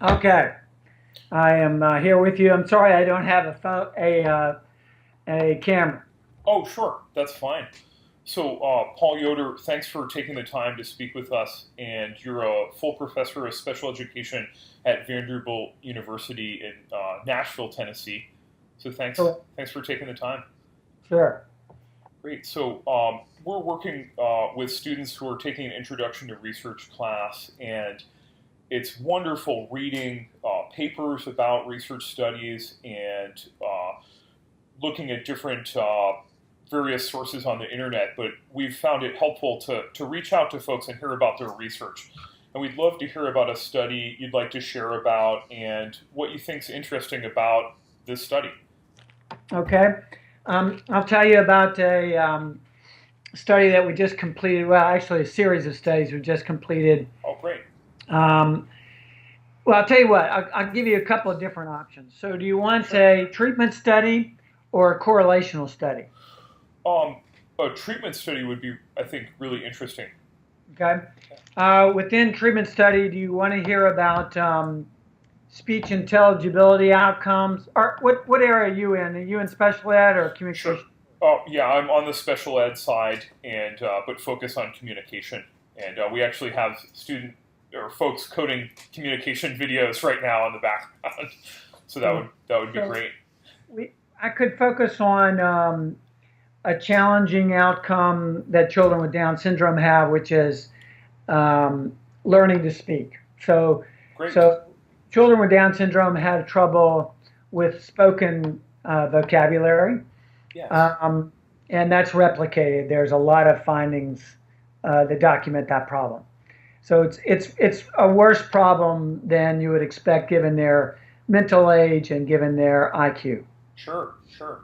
Okay, I am here with you. I'm sorry I don't have a camera. Oh, sure, that's fine. So, Paul Yoder, thanks for taking the time to speak with us. And you're a full professor of special education at Vanderbilt University in Nashville, Tennessee. So, Sure. thanks for taking the time. Sure. Great. So, we're working with students who are taking an introduction to research class, and it's wonderful reading papers about research studies and looking at different various sources on the internet, but we've found it helpful to reach out to folks and hear about their research. And we'd love to hear about a study you'd like to share about and what you think's interesting about this study. Okay. I'll tell you about a study that we just completed. Well, actually, a series of studies we just completed. Oh, great. Um, well, I'll tell you what. I'll give you a couple of different options. So, do you want Sure. a treatment study or a correlational study? Um, a treatment study would be, I think, really interesting. Okay. Within treatment study, do you want to hear about speech intelligibility outcomes? Or what area are you in? Are you in special ed or Sure. communication? Oh, yeah, I'm on the special ed side, and but focus on communication. And we actually have student or folks coding communication videos right now on the background. So that would be So great. I could focus on a challenging outcome that children with Down syndrome have, which is learning to speak. So, Great. so children with Down syndrome have trouble with spoken vocabulary, Yes. um, and that's replicated. There's a lot of findings that document that problem. So it's a worse problem than you would expect given their mental age and given their IQ. Sure. Sure.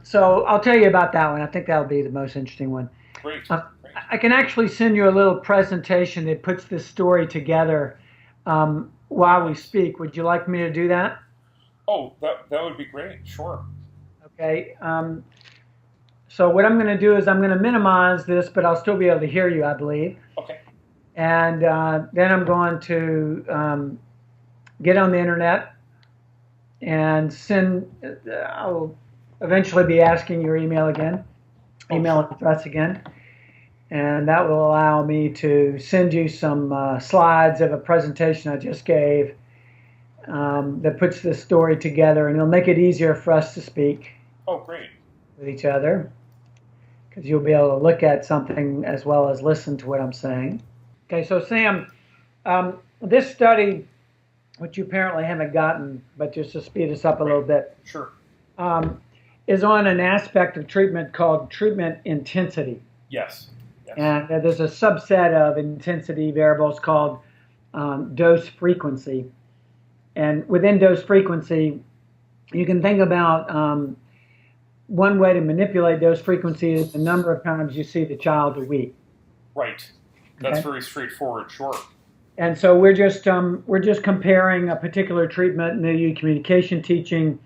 So I'll tell you about that one. I think that'll be the most interesting one. Great. Uh, Great. I can actually send you a little presentation that puts this story together while we Nice. speak. Would you like me to do that? Oh, that would be great. Sure. Okay. So what I'm going to do is I'm going to minimize this, but I'll still be able to hear you, I believe. Okay. And then I'm going to get on the internet and send. I'll eventually be asking your Oh, email sure. address again, and that will allow me to send you some slides of a presentation I just gave that puts this story together, and it'll make it easier for us to speak Oh, great. with each other because you'll be able to look at something as well as listen to what I'm saying. Okay, so Sam, this study, which you apparently haven't gotten, but just to speed us up a Great. little bit, Sure. um, is on an aspect of treatment called treatment intensity. Yes. Yes. And there's a subset of intensity variables called dose frequency. And within dose frequency, you can think about one way to manipulate dose frequency is the number of times you see the child a week. Right. That's Okay, very straightforward. Sure. and so we're just comparing a particular treatment in the communication teaching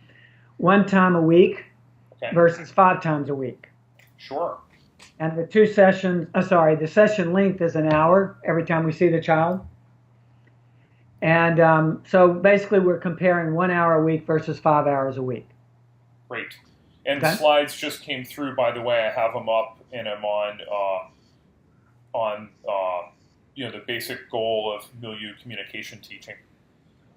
one time a week Okay. versus 5 times a week. Sure. And the session length is an hour every time we see the child. And so basically, we're comparing 1 hour a week versus 5 hours a week. Great. And the Okay. slides just came through. By the way, I have them up, and I'm on the basic goal of milieu communication teaching.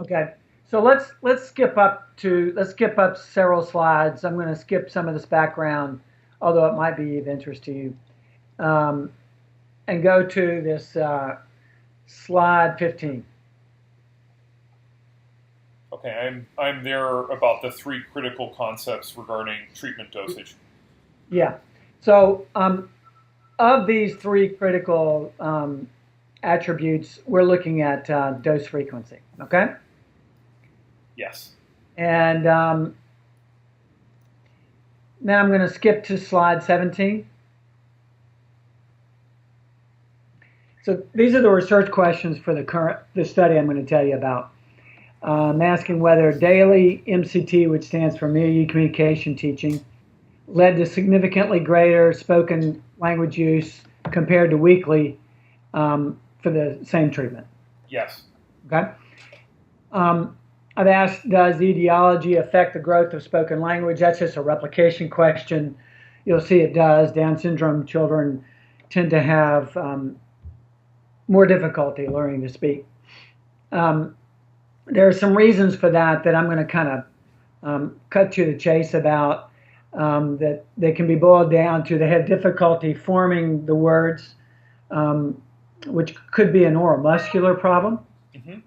Okay. So let's skip up several slides. I'm going to skip some of this background, although it might be of interest to you, um, and go to this slide 15. Okay, I'm there about the three critical concepts regarding treatment dosage. Yeah. So of these three critical attributes, we're looking at dose frequency. Okay. Yes. And then I'm going to skip to slide 17. So these are the research questions for the study I'm going to tell you about. I'm asking whether daily MCT, which stands for milieu communication teaching, led to significantly greater spoken language use compared to weekly for the same treatment. Yes. Okay. Um, I've asked, does etiology affect the growth of spoken language? That's just a replication question. You'll see it does. Down syndrome children tend to have more difficulty learning to speak. Um, there are some reasons for that I'm going to kind of cut to the chase about, that they can be boiled down to they have difficulty forming the words, um, which could be a neuromuscular problem, Mm-hmm.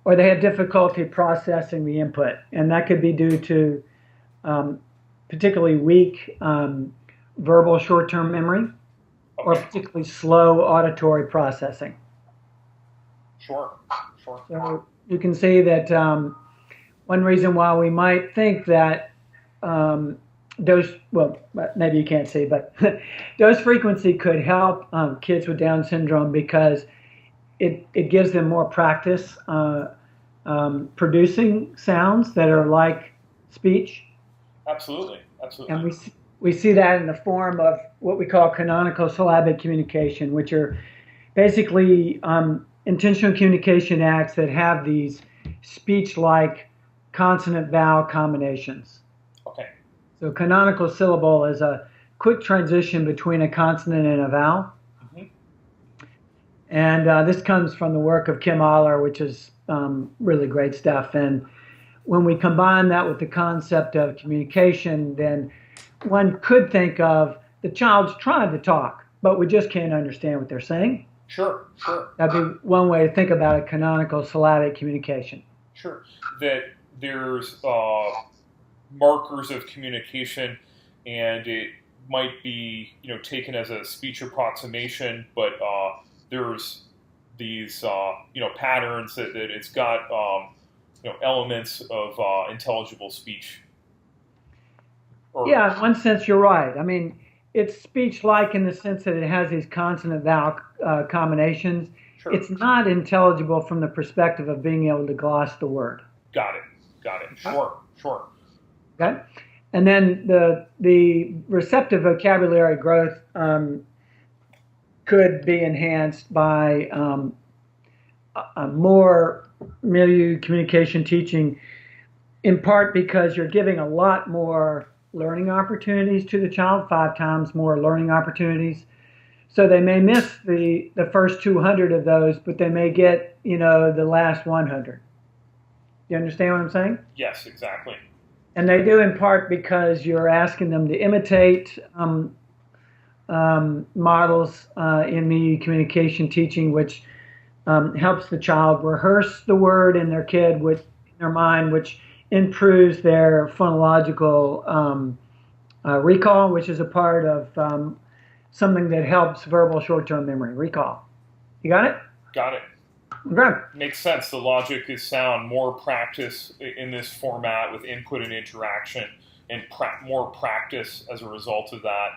or they have difficulty processing the input, and that could be due to um, particularly weak verbal short-term memory or Okay. particularly slow auditory processing. Sure. Sure. So you can see that one reason why we might think that dose, well, maybe you can't see, but dose frequency could help kids with Down syndrome because it gives them more practice producing sounds that are like speech. Absolutely. Absolutely. And we see that in the form of what we call canonical syllabic communication, which are basically intentional communication acts that have these speech-like consonant-vowel combinations. Okay. So canonical syllable is a quick transition between a consonant and a vowel. Mm-hmm. And this comes from the work of Kim Aller, which is really great stuff. And when we combine that with the concept of communication, then one could think of the child's trying to talk, but we just can't understand what they're saying. Sure. Sure. That'd be one way to think about it, canonical syllabic communication. Sure. That there's markers of communication, and it might be taken as a speech approximation, but there's these patterns that it's got elements of intelligible speech. Yeah, in one sense you're right. I mean, it's speech-like in the sense that it has these consonant-vowel combinations. Sure. It's not intelligible from the perspective of being able to gloss the word. Got it. Sure. Okay, and then the receptive vocabulary growth could be enhanced by a more milieu communication teaching, in part because you're giving a lot more learning opportunities to the child, 5 times more learning opportunities. So they may miss the first 200 of those, but they may get the last 100. You understand what I'm saying? Yes, exactly. And they do in part because you're asking them to imitate models in the communication teaching, which helps the child rehearse the word in their mind, which improves their phonological recall, which is a part of something that helps verbal short-term memory recall. You got it? Got it. Okay. Makes sense. The logic is sound. More practice in this format with input and interaction, and more practice as a result of that.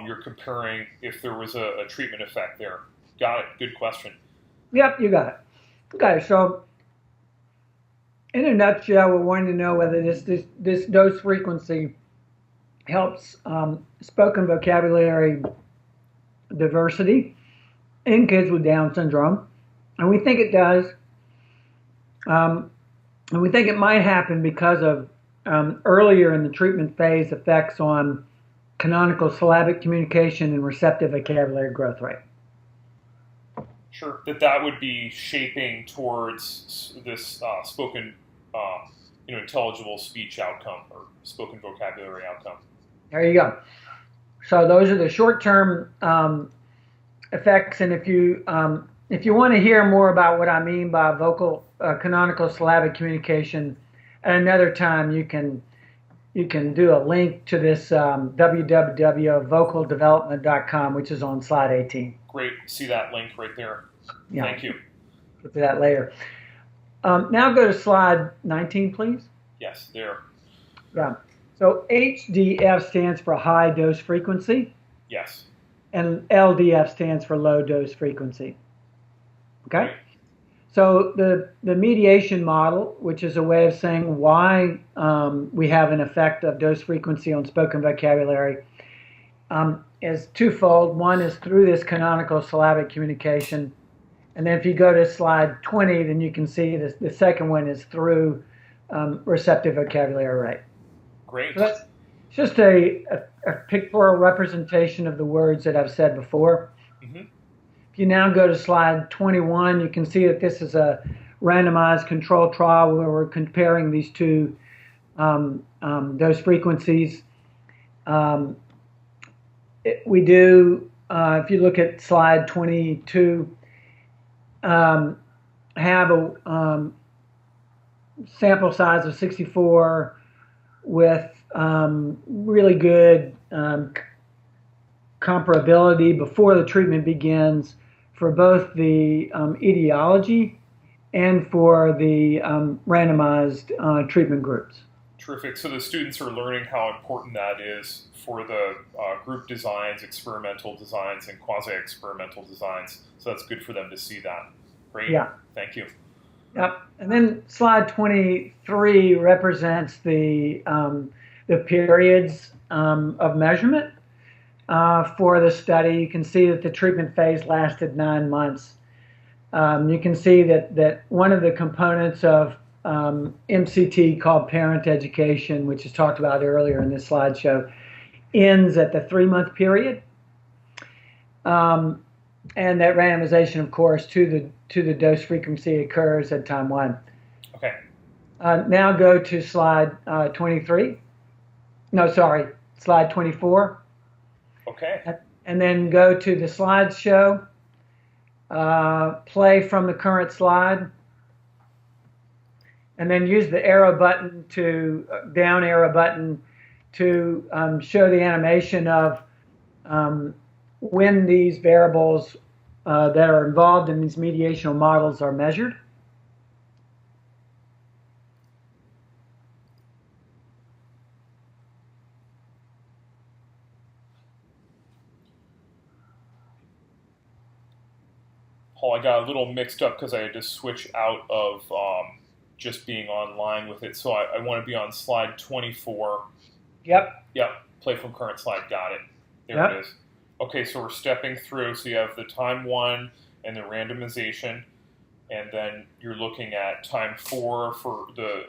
You're comparing if there was a treatment effect there. Got it. Good question. Yep, you got it. Okay, so in a nutshell, we're wanting to know whether this dose frequency helps spoken vocabulary diversity in kids with Down syndrome. And we think it does. And we think it might happen because of earlier in the treatment phase effects on canonical syllabic communication and receptive vocabulary growth rate. Sure. That would be shaping towards this spoken, intelligible speech outcome or spoken vocabulary outcome. There you go. So those are the short-term effects. And if you want to hear more about what I mean by vocal canonical syllabic communication, at another time you can do a link to this www.vocaldevelopment.com, which is on slide 18. Great. See that link right there. Yeah. Thank you. Get to that later. Now go to slide 19, please. Yes, there. Yeah. So HDF stands for high dose frequency. Yes. And LDF stands for low dose frequency. Okay? Right. So the mediation model, which is a way of saying why we have an effect of dose frequency on spoken vocabulary, is twofold. One is through this canonical syllabic communication, And then if you go to slide 20, then you can see the second one is through receptive vocabulary rate. Great. So that's just a pictorial representation of the words that I've said before. Mm-hmm. If you now go to slide 21, you can see that this is a randomized control trial where we're comparing these two dose frequencies. We do, if you look at slide 22, have a sample size of 64 with really good comparability before the treatment begins for both the etiology and for the randomized treatment groups. Terrific. So the students are learning how important that is for the group designs, experimental designs, and quasi-experimental designs. So that's good for them to see that. Great. Yeah. Thank you. Yep. And then slide 23 represents the periods of measurement for the study. You can see that the treatment phase lasted 9 months. You can see that one of the components of MCT, called parent education, which is talked about earlier in this slideshow, ends at the 3-month period. And that randomization, of course, to the dose frequency occurs at time 1. Okay. Now go to slide 23. No, sorry, slide 24. Okay. And then go to the slideshow. Play from the current slide. And then use the arrow button down arrow button to show the animation of when these variables that are involved in these mediational models are measured. Paul, I got a little mixed up because I had to switch out of just being online with it. So I want to be on slide 24. Yep. Yep. Play from current slide. Got it. There Yep. it is. Okay, so we're stepping through. So you have the time 1 and the randomization, and then you're looking at time 4 for the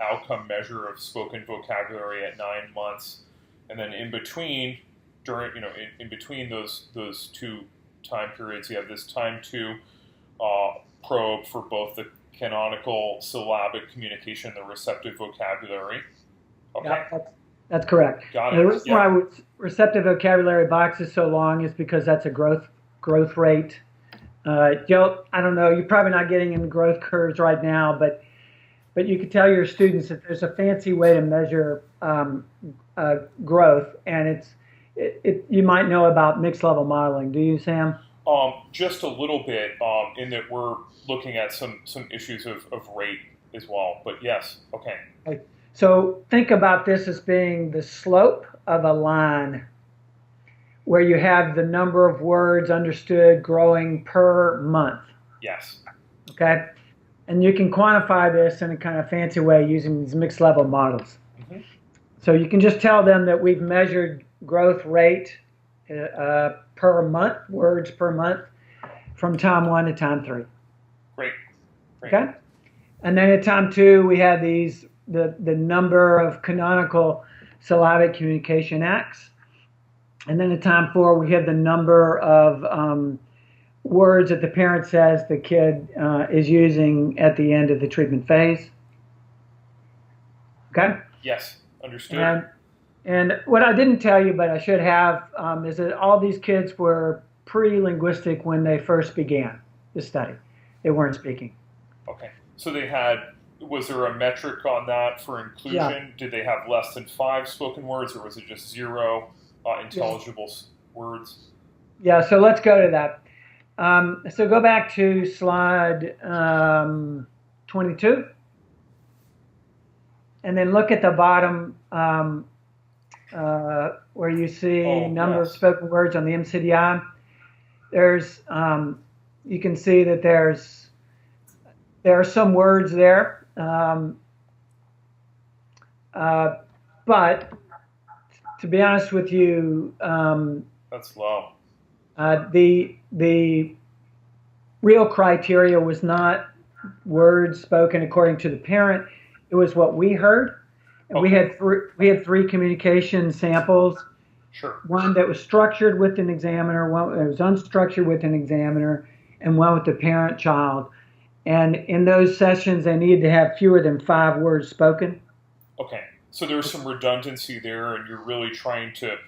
outcome measure of spoken vocabulary at 9 months, and then in between, in between those two time periods, you have this time 2 probe for both the canonical syllabic communication, the receptive vocabulary. Okay. Yep, that's correct. Got it. And the reason why receptive vocabulary box is so long is because that's a growth rate. Joe, I don't know, you're probably not getting in growth curves right now, but you could tell your students that there's a fancy way to measure growth, and you might know about mixed level modeling. Do you, Sam? Just a little bit, in that we're looking at some issues of rate as well. But yes, okay. So think about this as being the slope of a line where you have the number of words understood growing per month. Yes. Okay? And you can quantify this in a kind of fancy way using these mixed level models. Mm-hmm. So you can just tell them that we've measured growth rate per month, words per month, from time 1 to time 3. Great. Okay? And then at time 2, we have the number of canonical syllabic communication acts. And then at time 4, we have the number of words that the parent says the kid is using at the end of the treatment phase. Okay? Yes, understood. And what I didn't tell you, but I should have, is that all these kids were pre-linguistic when they first began the study. They weren't speaking. Okay. So was there a metric on that for inclusion? Yeah. Did they have less than 5 spoken words, or was it just 0 intelligible words? Yeah, so let's go to that. So go back to slide 22. And then look at the bottom where you see number of spoken words on the MCDI. There's, you can see that there are some words there. But to be honest with you, that's low. real criteria was not words spoken according to the parent. It was what we heard. And Okay. we had three communication samples. Sure. One that was structured with an examiner, one that was unstructured with an examiner, and one with the parent child. And in those sessions, they needed to have fewer than 5 words spoken. Okay. So there's some redundancy there, and you're really trying to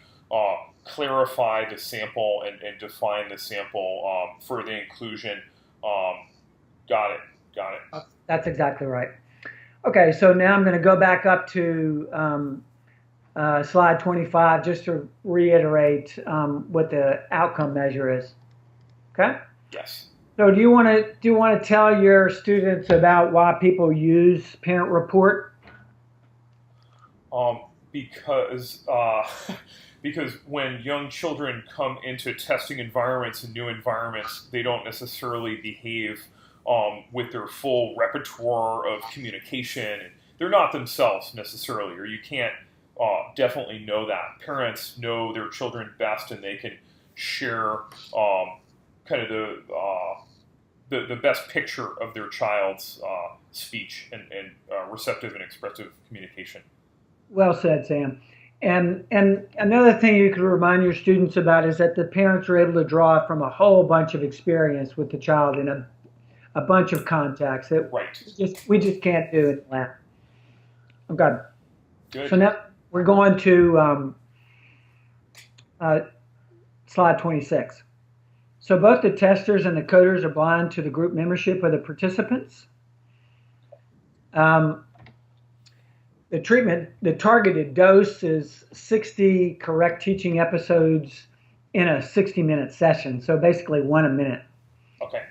clarify the sample and define the sample for the inclusion. Um, got it. Got it. That's exactly right. Okay, so now I'm going to go back up to slide 25 just to reiterate what the outcome measure is. Okay. Yes. So do you want to tell your students about why people use parent report? Because because when young children come into testing environments and new environments, they don't necessarily behave with their full repertoire of communication. They're not themselves necessarily, or you can't definitely know that. Parents know their children best, and they can share kind of the best picture of their child's speech and receptive and expressive communication. Well said, Sam. And another thing you could remind your students about is that the parents are able to draw from a whole bunch of experience with the child in a bunch of contacts that Right. we just can't do in the lab. Okay. So Good. now we're going to uh, slide 26. So both the testers and the coders are blind to the group membership of the participants. Um, the targeted dose is 60 correct teaching episodes in a 60-minute session. So basically one a minute. Okay.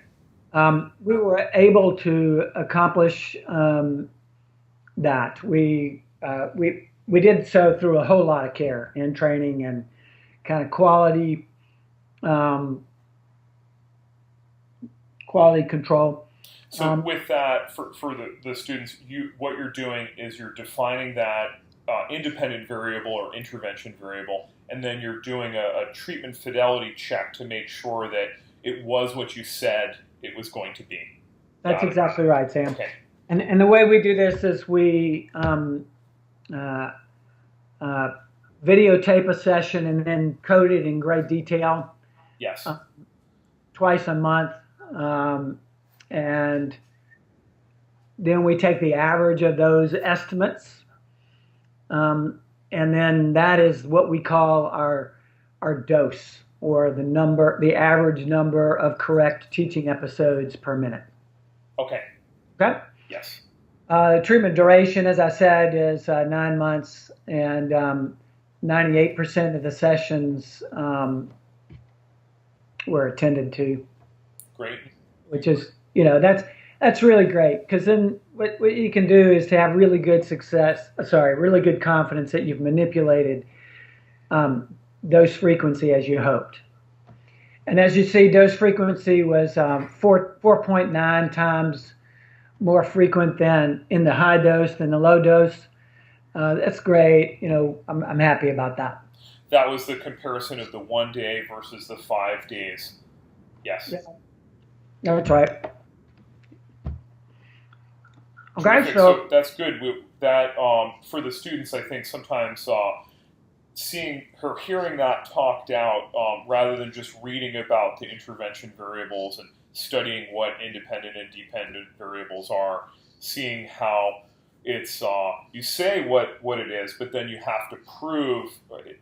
We were able to accomplish that. We did so through a whole lot of care and training and kind of um, quality control. So with that, for the students, what you're doing is you're defining that independent variable or intervention variable, and then you're doing a treatment fidelity check to make sure that it was what you said it was going to be. That's Got it. exactly right, Sam. Okay. And the way we do this is we uh, videotape a session and then code it in great detail Yes. twice a month. And then we take the average of those estimates. And then that is what we call our dose, or the average number of correct teaching episodes per minute. Okay. Okay? Yes. Treatment duration, as I said, is 9 months, and 98% of the sessions were attended to, Great. which is, that's really great, because then what you can do is to have really good really good confidence that you've manipulated dose frequency as you hoped. And as you see, dose frequency was 4.9 times more frequent than in the high dose than the low dose. That's great. I'm happy about that. That was the comparison of the 1 day versus the 5 days. Yes. Yeah, that's right. Okay, Terrific. So that's good. That for the students, I think sometimes hearing that talked out rather than just reading about the intervention variables and studying what independent and dependent variables are, seeing how it's you say what it is, but then you have to prove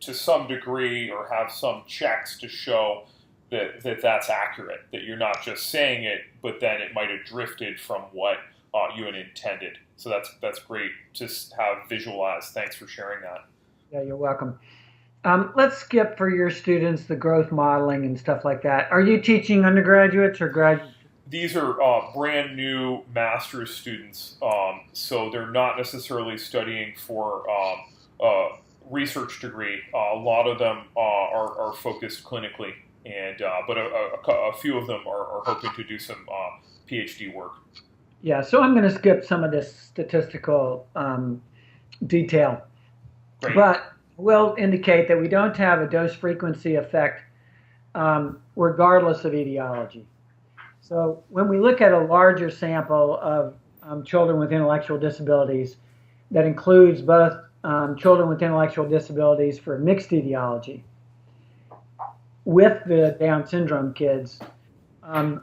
to some degree or have some checks to show that's accurate, that you're not just saying it, but then it might have drifted from what you had intended. So that's great to have visualized. Thanks for sharing that. Yeah, you're welcome. Let's skip for your students the growth modeling and stuff like that. Are you teaching undergraduates or graduates? These are brand new master's students, so they're not necessarily studying for a research degree. A lot of them are focused clinically, and but a few of them are hoping to do some Ph.D. work. Yeah, so I'm going to skip some of this statistical detail, Great. but will indicate that we don't have a dose frequency effect regardless of etiology. So when we look at a larger sample of children with intellectual disabilities, that includes both children with intellectual disabilities for mixed etiology with the Down syndrome kids, and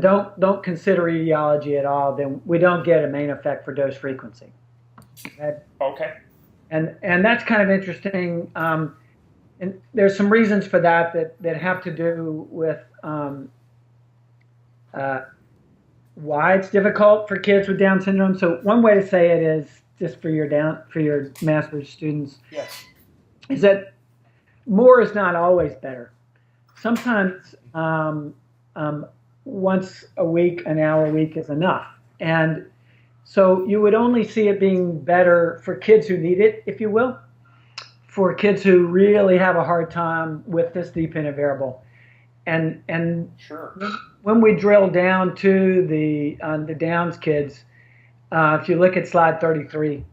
don't consider etiology at all, then we don't get a main effect for dose frequency. Okay. And that's kind of interesting. And there's some reasons for that have to do with why it's difficult for kids with Down syndrome. So one way to say it is, just for your master's students, yes, is that more is not always better. Sometimes once a week, an hour a week is enough. And so you would only see it being better for kids who need it, if you will, for kids who really have a hard time with this dependent variable. And sure. When we drill down to the Downs kids, if you look at slide 33,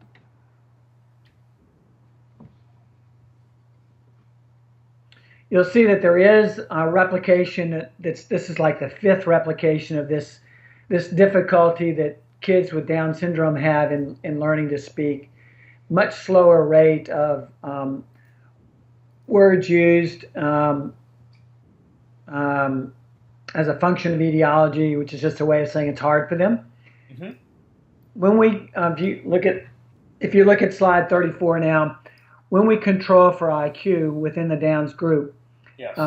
you'll see that there is a replication. This is like the 5th replication of this difficulty that kids with Down syndrome have in learning to speak. Much slower rate of words used as a function of etiology, which is just a way of saying it's hard for them. Mm-hmm. When we, if you look at slide 34 now, when we control for IQ within the Downs group, yes.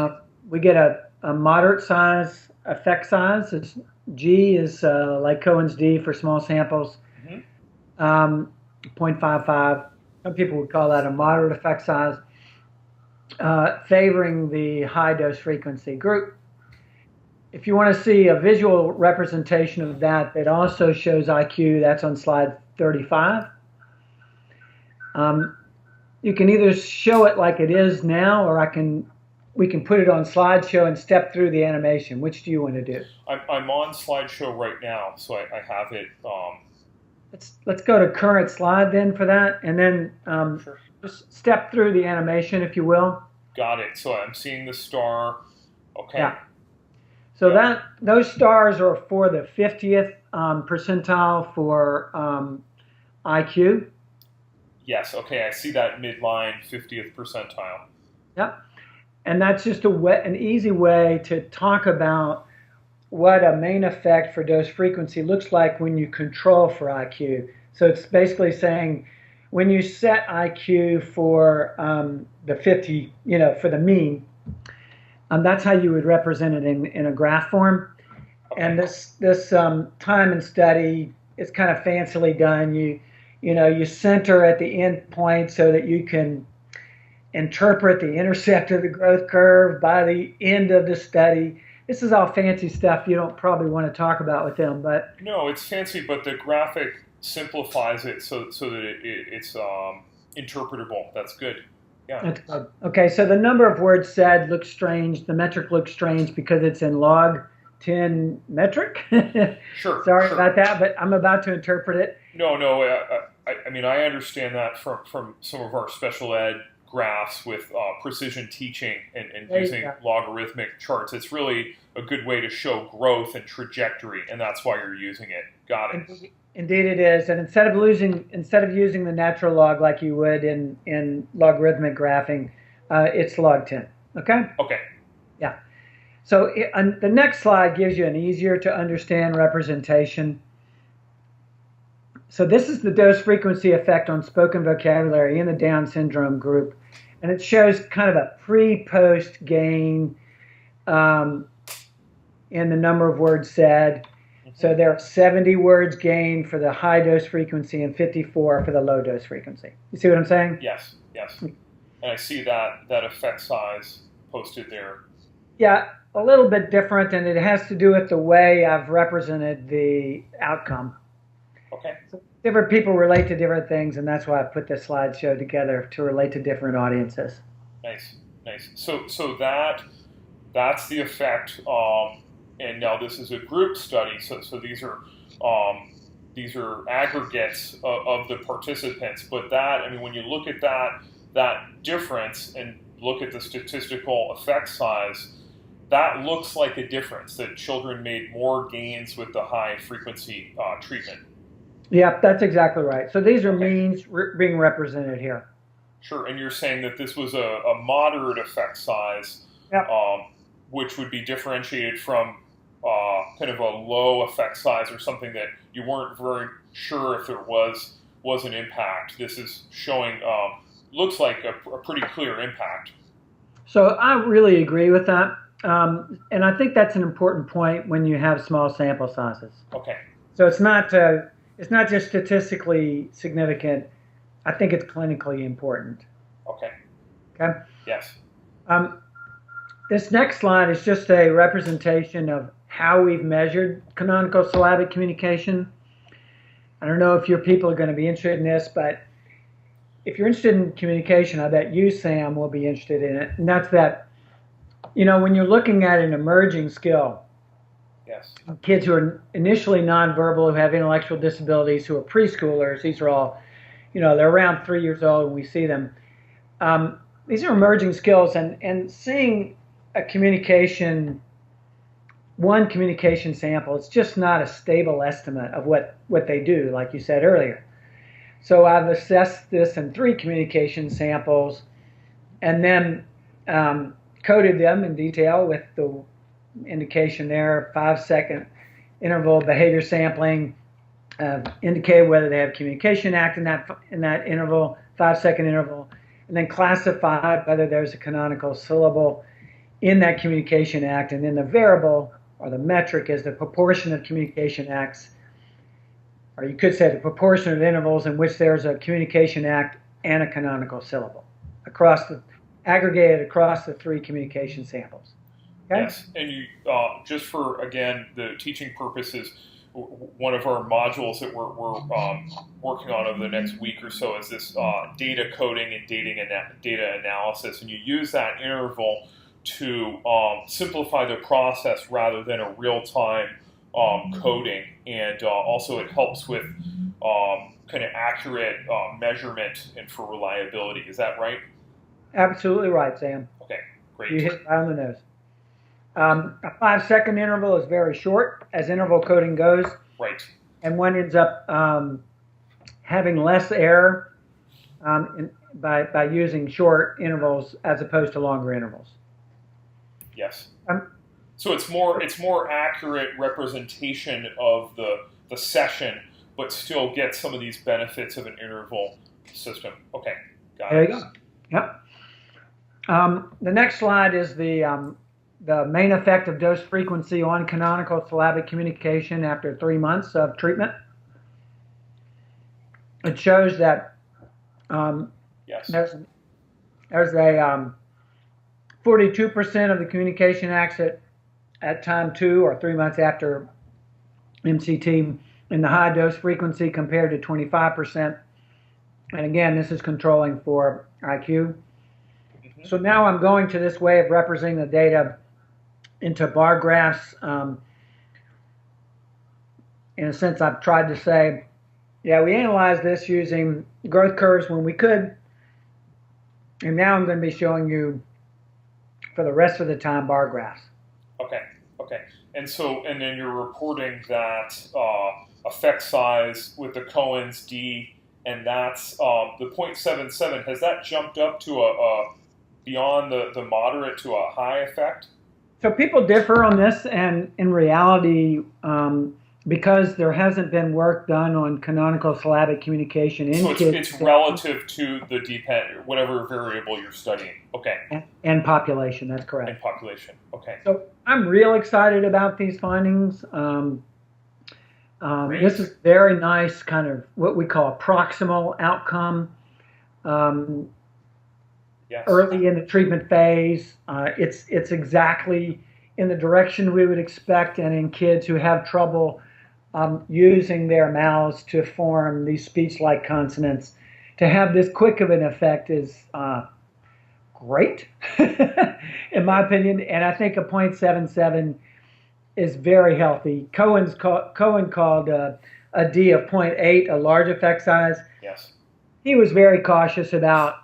We get a moderate size effect size. G is like Cohen's D for small samples, 0.55. Some people would call that a moderate effect size, favoring the high dose frequency group. If you want to see a visual representation of that also shows IQ, that's on slide 35. You can either show it like it is now, or we can put it on slideshow and step through the animation. Which do you want to do? I'm on slideshow right now, so I have it. Let's go to current slide then for that, and then sure. Just step through the animation, if you will. Got it. So I'm seeing the star. Okay. Yeah. So those stars are for the 50th percentile for IQ. Yes. Okay. I see that midline 50th percentile. Yep. And that's just an easy way to talk about what a main effect for dose frequency looks like when you control for IQ. So it's basically saying when you set IQ for the 50, for the mean, that's how you would represent it in a graph form. Okay. And this time and study is kind of fancily done. You center at the end point so that you can interpret the intercept of the growth curve by the end of the study. This is all fancy stuff you don't probably want to talk about with them, but no, it's fancy, but the graphic simplifies it so that it's interpretable. That's good. Yeah. That's good. Okay, so the number of words said looks strange. The metric looks strange because it's in log 10 metric. Sure. Sorry about that, but I'm about to interpret it. No. I mean, I understand that from some of our special ed graphs with precision teaching and using logarithmic charts. It's really a good way to show growth and trajectory, and that's why you're using it. Got it. Indeed it is. And instead of using the natural log like you would in logarithmic graphing, it's log 10. Okay? Okay. Yeah. So the next slide gives you an easier to understand representation. So this is the dose frequency effect on spoken vocabulary in the Down syndrome group. And it shows kind of a pre-post gain in the number of words said. So there are 70 words gained for the high dose frequency and 54 for the low dose frequency. You see what I'm saying? Yes. And I see that effect size posted there. Yeah, a little bit different, and it has to do with the way I've represented the outcome. Okay. So different people relate to different things, and that's why I put this slideshow together to relate to different audiences. Nice. So that's the effect. And now this is a group study, so these are aggregates of the participants. But when you look at that difference and look at the statistical effect size, that looks like a difference, that children made more gains with the high frequency treatment. Yeah, that's exactly right. So these are Okay. means being represented here. Sure, and you're saying that this was a moderate effect size, Yep. which would be differentiated from kind of a low effect size or something that you weren't very sure if there was an impact. This is showing, looks like a pretty clear impact. So I really agree with that. And I think that's an important point when you have small sample sizes. Okay. So it's not just statistically significant. I think it's clinically important. Okay. Okay. Yes. This next slide is just a representation of how we've measured canonical syllabic communication. I don't know if your people are going to be interested in this, but if you're interested in communication, I bet you, Sam, will be interested in it. And that's that, when you're looking at an emerging skill, Yes. kids who are initially nonverbal, who have intellectual disabilities, who are preschoolers, these are all, they're around 3 years old when we see them. These are emerging skills, and seeing one communication sample, it's just not a stable estimate of what they do, like you said earlier. So I've assessed this in 3 communication samples and then coded them in detail with the indication there, 5-second interval behavior sampling, indicated whether they have communication act in that interval, 5-second interval, and then classified whether there's a canonical syllable in that communication act, and then the variable or the metric is the proportion of communication acts, or you could say the proportion of intervals in which there's a communication act and a canonical syllable aggregated across the 3 communication samples. Okay? Yes, and you just for again the teaching purposes, one of our modules that we're working on over the next week or so is this data coding and data analysis, and you use that interval to simplify the process rather than a real-time coding, and also it helps with kind of accurate measurement and for reliability. Is that right? Absolutely right, Sam. Okay, great. You hit it right on the nose. A 5-second interval is very short as interval coding goes. Right. And one ends up having less error by using short intervals as opposed to longer intervals. Yes. So it's more accurate representation of the session, but still gets some of these benefits of an interval system. Okay, got There it. you go. Yep. The next slide is the main effect of dose frequency on canonical syllabic communication after 3 months of treatment. It shows that Yes. there's a 42% of the communication acts at time 2 or 3 months after MCT in the high dose frequency compared to 25%. And again, this is controlling for IQ. Mm-hmm. So now I'm going to this way of representing the data into bar graphs. In a sense, I've tried to say, yeah, we analyzed this using growth curves when we could. And now I'm going to be showing you for the rest of the time bar graphs. Okay. And then you're reporting that effect size with the Cohen's D, and that's the 0.77. Has that jumped up to a beyond the moderate to a high effect? So people differ on this, and in reality, because there hasn't been work done on canonical syllabic communication in kids. So it's relative to the whatever variable you're studying. Okay. And population, that's correct. And population, okay. So I'm real excited about these findings. This is very nice, kind of what we call a proximal outcome. Yes. Early in the treatment phase, it's exactly in the direction we would expect, and in kids who have trouble using their mouths to form these speech-like consonants, to have this quick of an effect is great, in my opinion. And I think a 0.77 is very healthy. Cohen called a D of 0.8 a large effect size. Yes. He was very cautious about,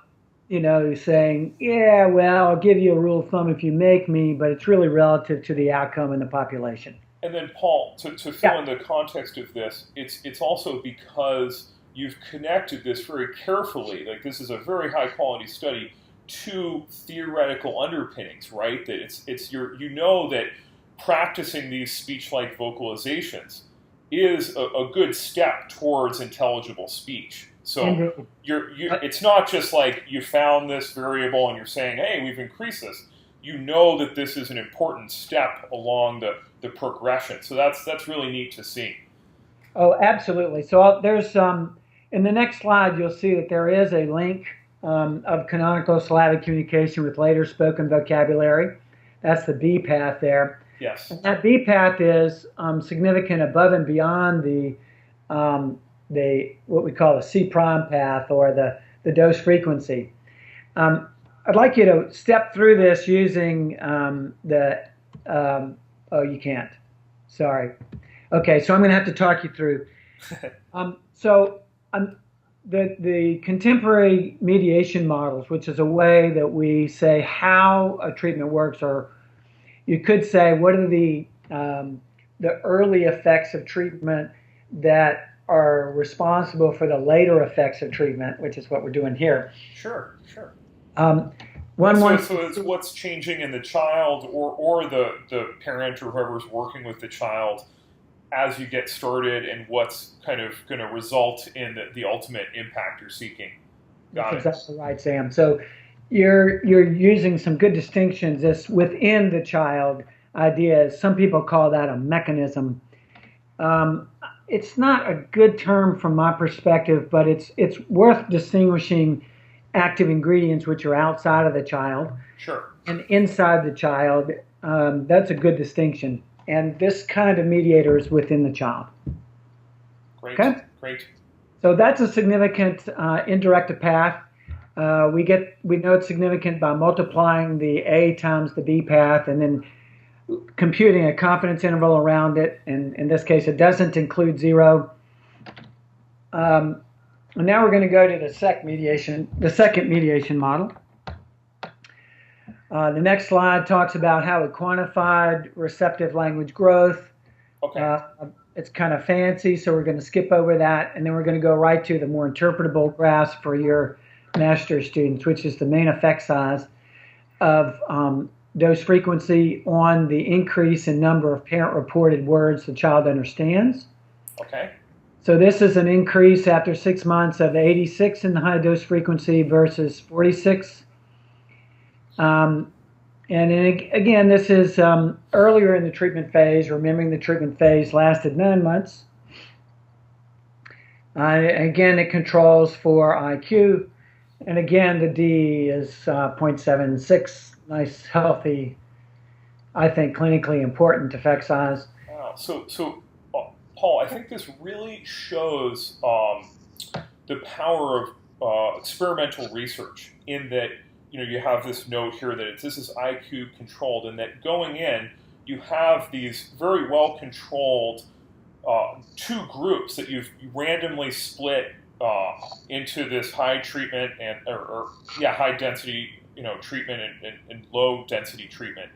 saying, yeah, well, I'll give you a rule of thumb if you make me, but it's really relative to the outcome in the population. And then, Paul, to fill Yeah, in the context of this, it's also because you've connected this very carefully. Like this is a very high quality study to theoretical underpinnings, right? That it's your that practicing these speech-like vocalizations is a good step towards intelligible speech. So indeed. it's not just like you found this variable and you're saying, hey, we've increased this. You know that this is an important step along the progression. So that's really neat to see. Oh, absolutely. So there's in the next slide, you'll see that there is a link of canonical syllabic communication with later spoken vocabulary. That's the B path there. Yes. And that B path is significant above and beyond the what we call the C prime path or the dose frequency. I'd like you to step through this using oh, you can't. Sorry. Okay, so I'm going to have to talk you through. The contemporary mediation models, which is a way that we say how a treatment works, or you could say what are the early effects of treatment that are responsible for the later effects of treatment, which is what we're doing here. Sure, sure. So it's what's changing in the child or the parent or whoever's working with the child as you get started and what's kind of going to result in the ultimate impact you're seeking. Got it. That's exactly right, Sam. So you're using some good distinctions. This within the child idea, some people call that a mechanism. It's not a good term from my perspective, but it's worth distinguishing active ingredients which are outside of the child Sure. and inside the child. That's a good distinction. And this kind of mediator is within the child. Great. Okay? Great. So that's a significant indirective path. We know it's significant by multiplying the A times the B path and then computing a confidence interval around it. And in this case, it doesn't include 0. And now we're going to go to the second mediation model. The next slide talks about how we quantified receptive language growth. Okay. It's kind of fancy, so we're going to skip over that, and then we're going to go right to the more interpretable graphs for your master's students, which is the main effect size of dose frequency on the increase in number of parent-reported words the child understands. Okay. So this is an increase after 6 months of 86 in the high dose frequency versus 46. And again, this is earlier in the treatment phase. Remembering the treatment phase lasted 9 months. Again, it controls for IQ. And again, the D is 0.76. Nice, healthy, I think clinically important effect size. Wow. So Paul, I think this really shows the power of experimental research in that, you have this note here that this is IQ controlled, and that going in, you have these very well controlled 2 groups that you've randomly split into this high treatment and high density treatment and low density treatment.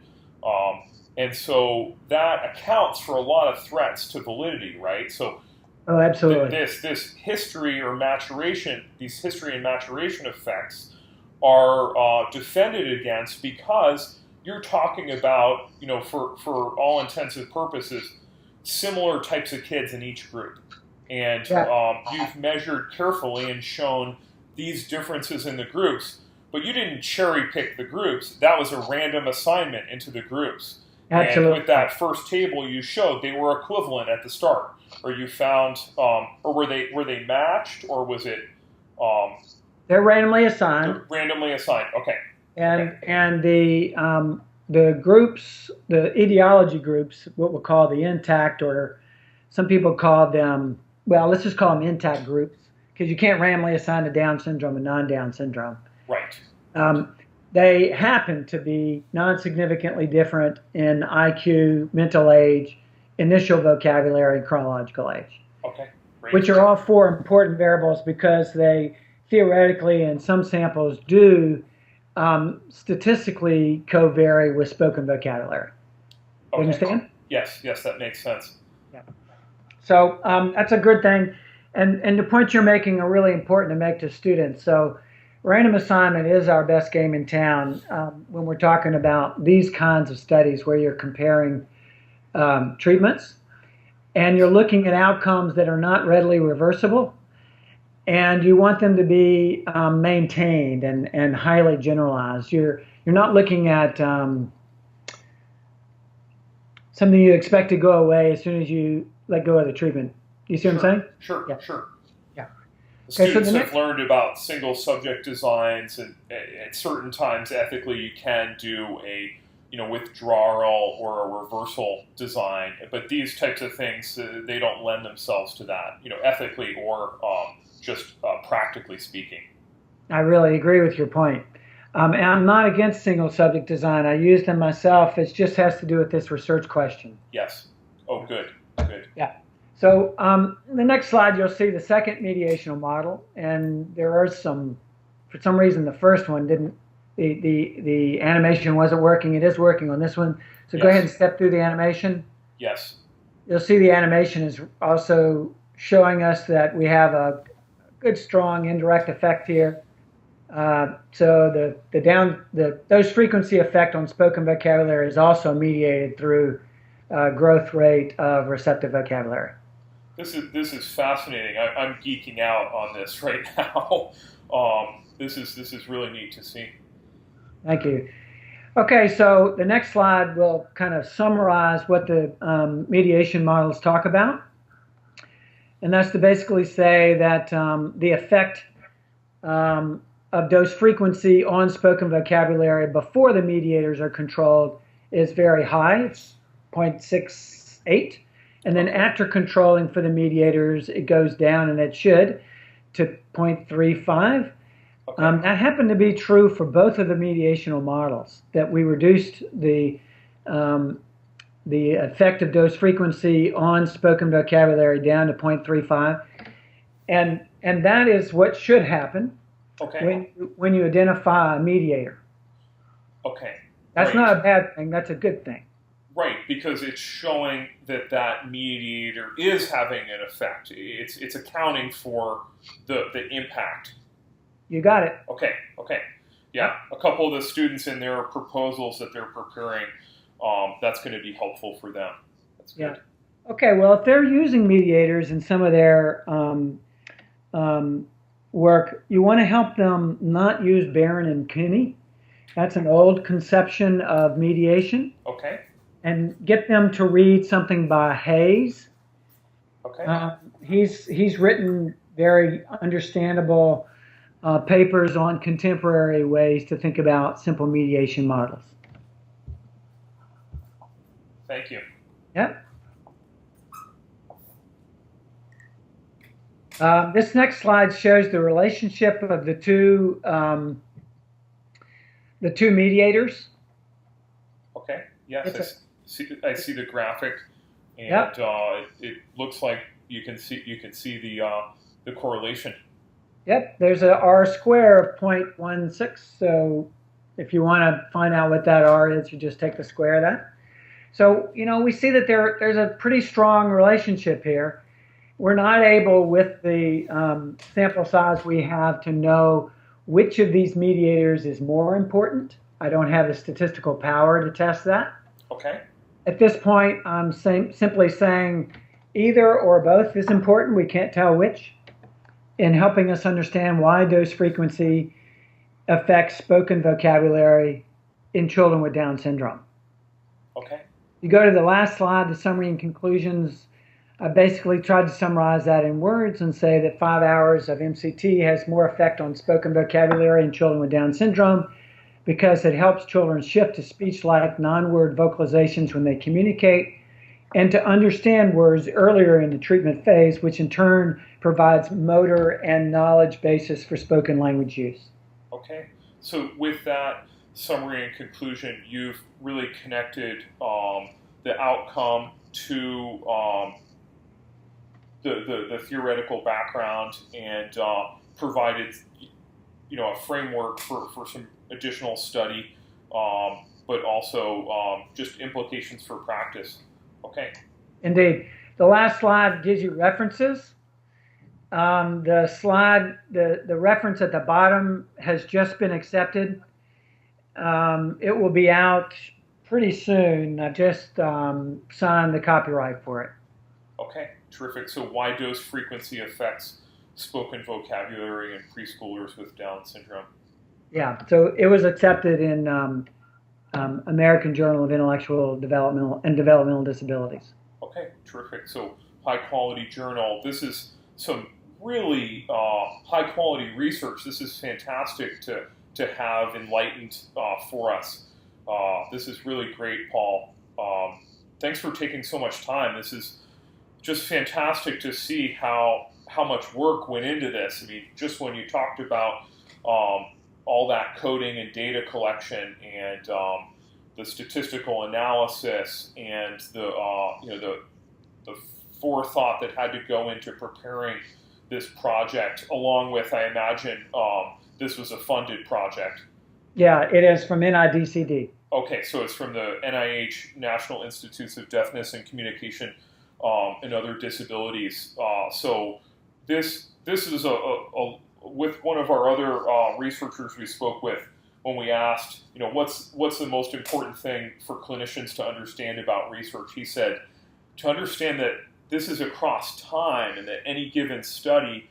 And so that accounts for a lot of threats to validity, right? So Oh, absolutely. This history or maturation, these history and maturation effects are defended against because you're talking about, for all intents and purposes, similar types of kids in each group. And you've measured carefully and shown these differences in the groups, but you didn't cherry pick the groups. That was a random assignment into the groups. Absolutely. And with that first table you showed, they were equivalent at the start. Or you found, or were they matched, or was it? They're randomly assigned. They're randomly assigned. Okay. And the groups, the etiology groups, what we'll call the intact, or some people call them, well, let's just call them intact groups, because you can't randomly assign a Down syndrome and non-Down syndrome. Right. They happen to be non-significantly different in IQ, mental age, initial vocabulary, and chronological age. Okay. Great. Which are all 4 important variables because they theoretically and some samples do statistically co-vary with spoken vocabulary. You Okay. understand? Yes, yes, that makes sense. Yeah. So that's a good thing. And the points you're making are really important to make to students. So random assignment is our best game in town when we're talking about these kinds of studies where you're comparing treatments and you're looking at outcomes that are not readily reversible, and you want them to be maintained and highly generalized. You're not looking at something you expect to go away as soon as you let go of the treatment. You see what I'm saying? Sure, Yeah. sure. Yeah. The Okay, so students the have next, learned about single subject designs, and at certain times, ethically, you can do a withdrawal or a reversal design. But these types of things, they don't lend themselves to that, ethically or just practically speaking. I really agree with your point. And I'm not against single subject design. I use them myself. It just has to do with this research question. Yes. Oh, good, good. Yeah. So the next slide, you'll see the second mediational model, and there are some. For some reason, the first one didn't. The animation wasn't working. It is working on this one. So go ahead and step through the animation. Yes. You'll see the animation is also showing us that we have a good, strong indirect effect here. So the dose frequency effect on spoken vocabulary is also mediated through growth rate of receptive vocabulary. This is fascinating. I'm geeking out on this right now. This is really neat to see. Thank you. Okay, so the next slide will kind of summarize what the mediation models talk about. And that's to basically say that the effect of dose frequency on spoken vocabulary before the mediators are controlled is very high. It's 0.68. And then after controlling for the mediators, it goes down, and it should, to 0.35. Okay. That happened to be true for both of the mediational models, that we reduced the effect of dose frequency on spoken vocabulary down to 0.35. And that is what should happen when you identify a mediator. Okay. That's not a bad thing. That's a good thing. Right, because it's showing that mediator is having an effect. It's accounting for the impact. You got it. Okay. Yeah, a couple of the students in their proposals that they're preparing, that's going to be helpful for them. That's good. Yeah. Okay, well, if they're using mediators in some of their work, you want to help them not use Barron and Cooney. That's an old conception of mediation. Okay. And get them to read something by Hayes. Okay. He's written very understandable papers on contemporary ways to think about simple mediation models. Thank you. Yep. This next slide shows the relationship of the two mediators. Okay. Yes, I see the graphic, and yep. It looks like you can see the correlation. Yep. There's a R square of 0.16. So if you want to find out what that R is, you just take the square of that. So we see that there's a pretty strong relationship here. We're not able, with the sample size we have, to know which of these mediators is more important. I don't have the statistical power to test that. Okay. At this point, I'm simply saying either or both is important. We can't tell which, in helping us understand why dose frequency affects spoken vocabulary in children with Down syndrome. Okay. You go to the last slide, the summary and conclusions. I basically tried to summarize that in words and say that 5 hours of MCT has more effect on spoken vocabulary in children with Down syndrome because it helps children shift to speech-like non-word vocalizations when they communicate and to understand words earlier in the treatment phase, which in turn provides motor and knowledge basis for spoken language use. Okay. So with that summary and conclusion, you've really connected the outcome to the theoretical background and provided a framework for some additional study, but also just implications for practice. Okay. Indeed. The last slide gives you references. The reference at the bottom has just been accepted. It will be out pretty soon. I just signed the copyright for it. Okay, terrific. So why dose frequency affects spoken vocabulary in preschoolers with Down syndrome? Yeah, so it was accepted in American Journal of Intellectual Developmental Disabilities. Okay, terrific. So high quality journal. This is some really high quality research. This is fantastic to have enlightened for us. This is really great, Paul. Thanks for taking so much time. This is just fantastic to see how much work went into this. I mean, just when you talked about all that coding and data collection and the statistical analysis and the forethought that had to go into preparing this project, along with, I imagine, this was a funded project. Yeah, it is from NIDCD. Okay, so it's from the NIH, National Institutes of Deafness and Communication and Other Disabilities. So this is with one of our other researchers we spoke with when we asked, what's the most important thing for clinicians to understand about research? He said, to understand that this is across time and that any given study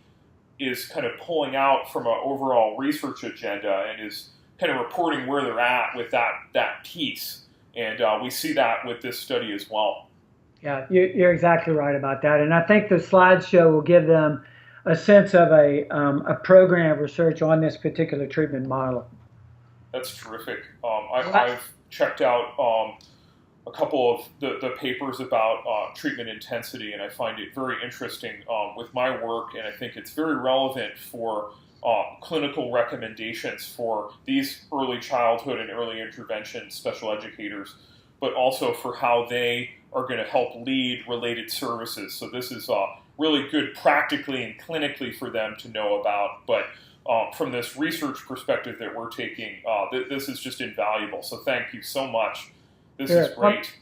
is kind of pulling out from an overall research agenda and is kind of reporting where they're at with that piece. And we see that with this study as well. Yeah, you're exactly right about that. And I think the slideshow will give them a sense of a program of research on this particular treatment model. That's terrific. I've checked out a couple of the papers about treatment intensity, and I find it very interesting with my work, and I think it's very relevant for clinical recommendations for these early childhood and early intervention special educators, but also for how they are going to help lead related services. So this is really good practically and clinically for them to know about, but from this research perspective that we're taking, this is just invaluable. So thank you so much. This Sure. is great.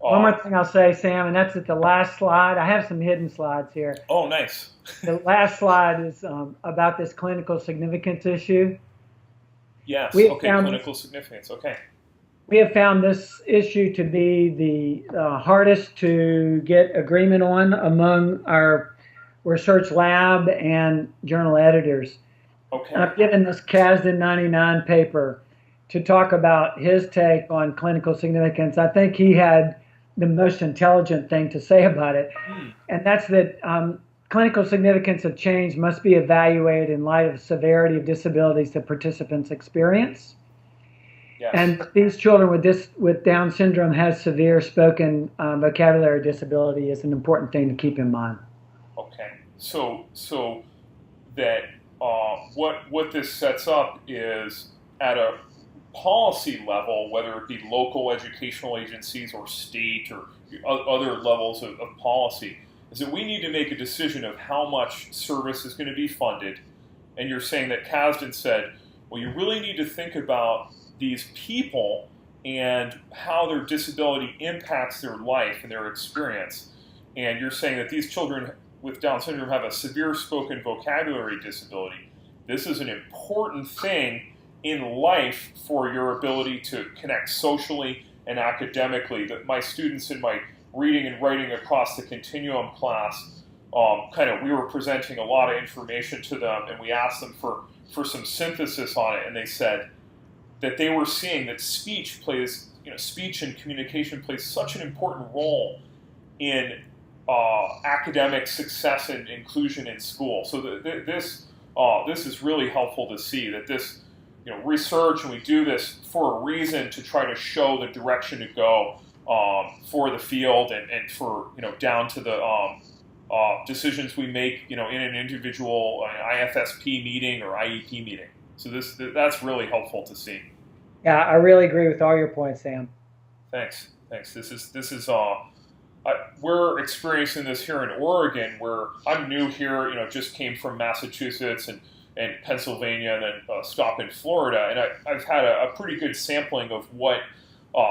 One more thing I'll say, Sam, and that's at the last slide. I have some hidden slides here. Oh, nice. The last slide is about this clinical significance issue. Yes, okay, clinical significance, okay. We have found this issue to be the hardest to get agreement on among our research lab and journal editors. Okay. I've given this Kasdan 99 paper to talk about his take on clinical significance. I think he had the most intelligent thing to say about it, and that's that clinical significance of change must be evaluated in light of the severity of disabilities that participants experience. Yes. And these children with Down syndrome has severe spoken vocabulary disability is an important thing to keep in mind. Okay, so that what this sets up is at a policy level, whether it be local educational agencies or state or other levels of policy, is that we need to make a decision of how much service is going to be funded. And you're saying that Kasdan said, well, you really need to think about these people and how their disability impacts their life and their experience. And you're saying that these children with Down syndrome have a severe spoken vocabulary disability. This is an important thing in life for your ability to connect socially and academically. That my students in my reading and writing across the continuum class, we were presenting a lot of information to them, and we asked them for some synthesis on it, and they said that they were seeing that speech and communication plays such an important role in academic success and inclusion in school. So this is really helpful to see that this research, and we do this for a reason to try to show the direction to go for the field and for down to the decisions we make in an individual IFSP meeting or IEP meeting. So that's really helpful to see. Yeah, I really agree with all your points, Sam. Thanks. This is we're experiencing this here in Oregon, where I'm new here, just came from Massachusetts and Pennsylvania, and then a stop in Florida, and I've had a pretty good sampling of what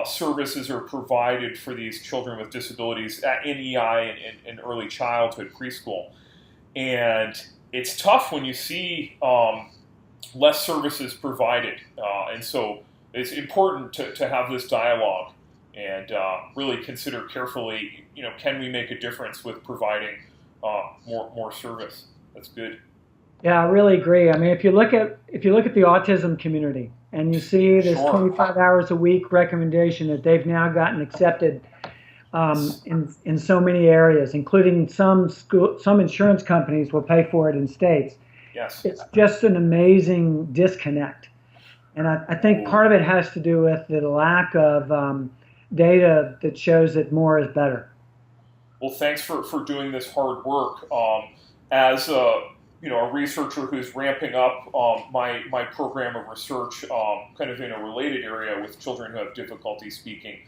services are provided for these children with disabilities at NEI and early childhood preschool. And it's tough when you see less services provided. And so it's important to have this dialogue and really consider carefully, can we make a difference with providing more service? That's good. Yeah, I really agree. I mean, if you look at the autism community and you see this Sure. 25 hours a week recommendation that they've now gotten accepted in so many areas, including some insurance companies will pay for it in states. Yes. It's just an amazing disconnect, and I think part of it has to do with the lack of data that shows that more is better. Well, thanks for doing this hard work. As a researcher who's ramping up my program of research kind of in a related area with children who have difficulty speaking,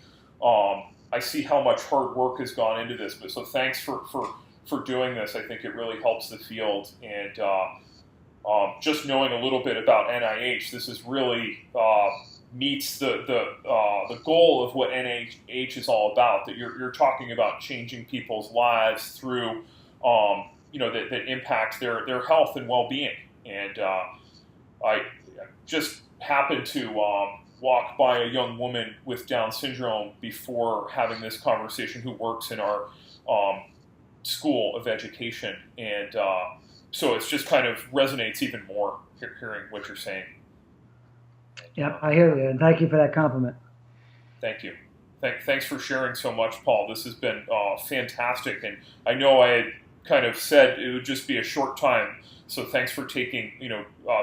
I see how much hard work has gone into this. But so thanks for doing this. I think it really helps the field. And just knowing a little bit about NIH, this is really meets the goal of what NIH is all about. That you're talking about changing people's lives through that impact their health and well-being. And I just happened to walk by a young woman with Down syndrome before having this conversation who works in our school of education. And so it's just kind of resonates even more hearing what you're saying. Yep, I hear you, and thank you for that compliment. Thank you. Thanks for sharing so much, Paul. This has been fantastic, and I know I had kind of said it would just be a short time, so thanks for taking,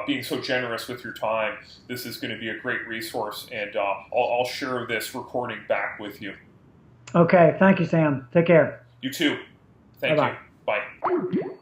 being so generous with your time. This is going to be a great resource, and I'll share this recording back with you. Okay, thank you, Sam. Take care. You too. Thank Bye-bye. you. Bye.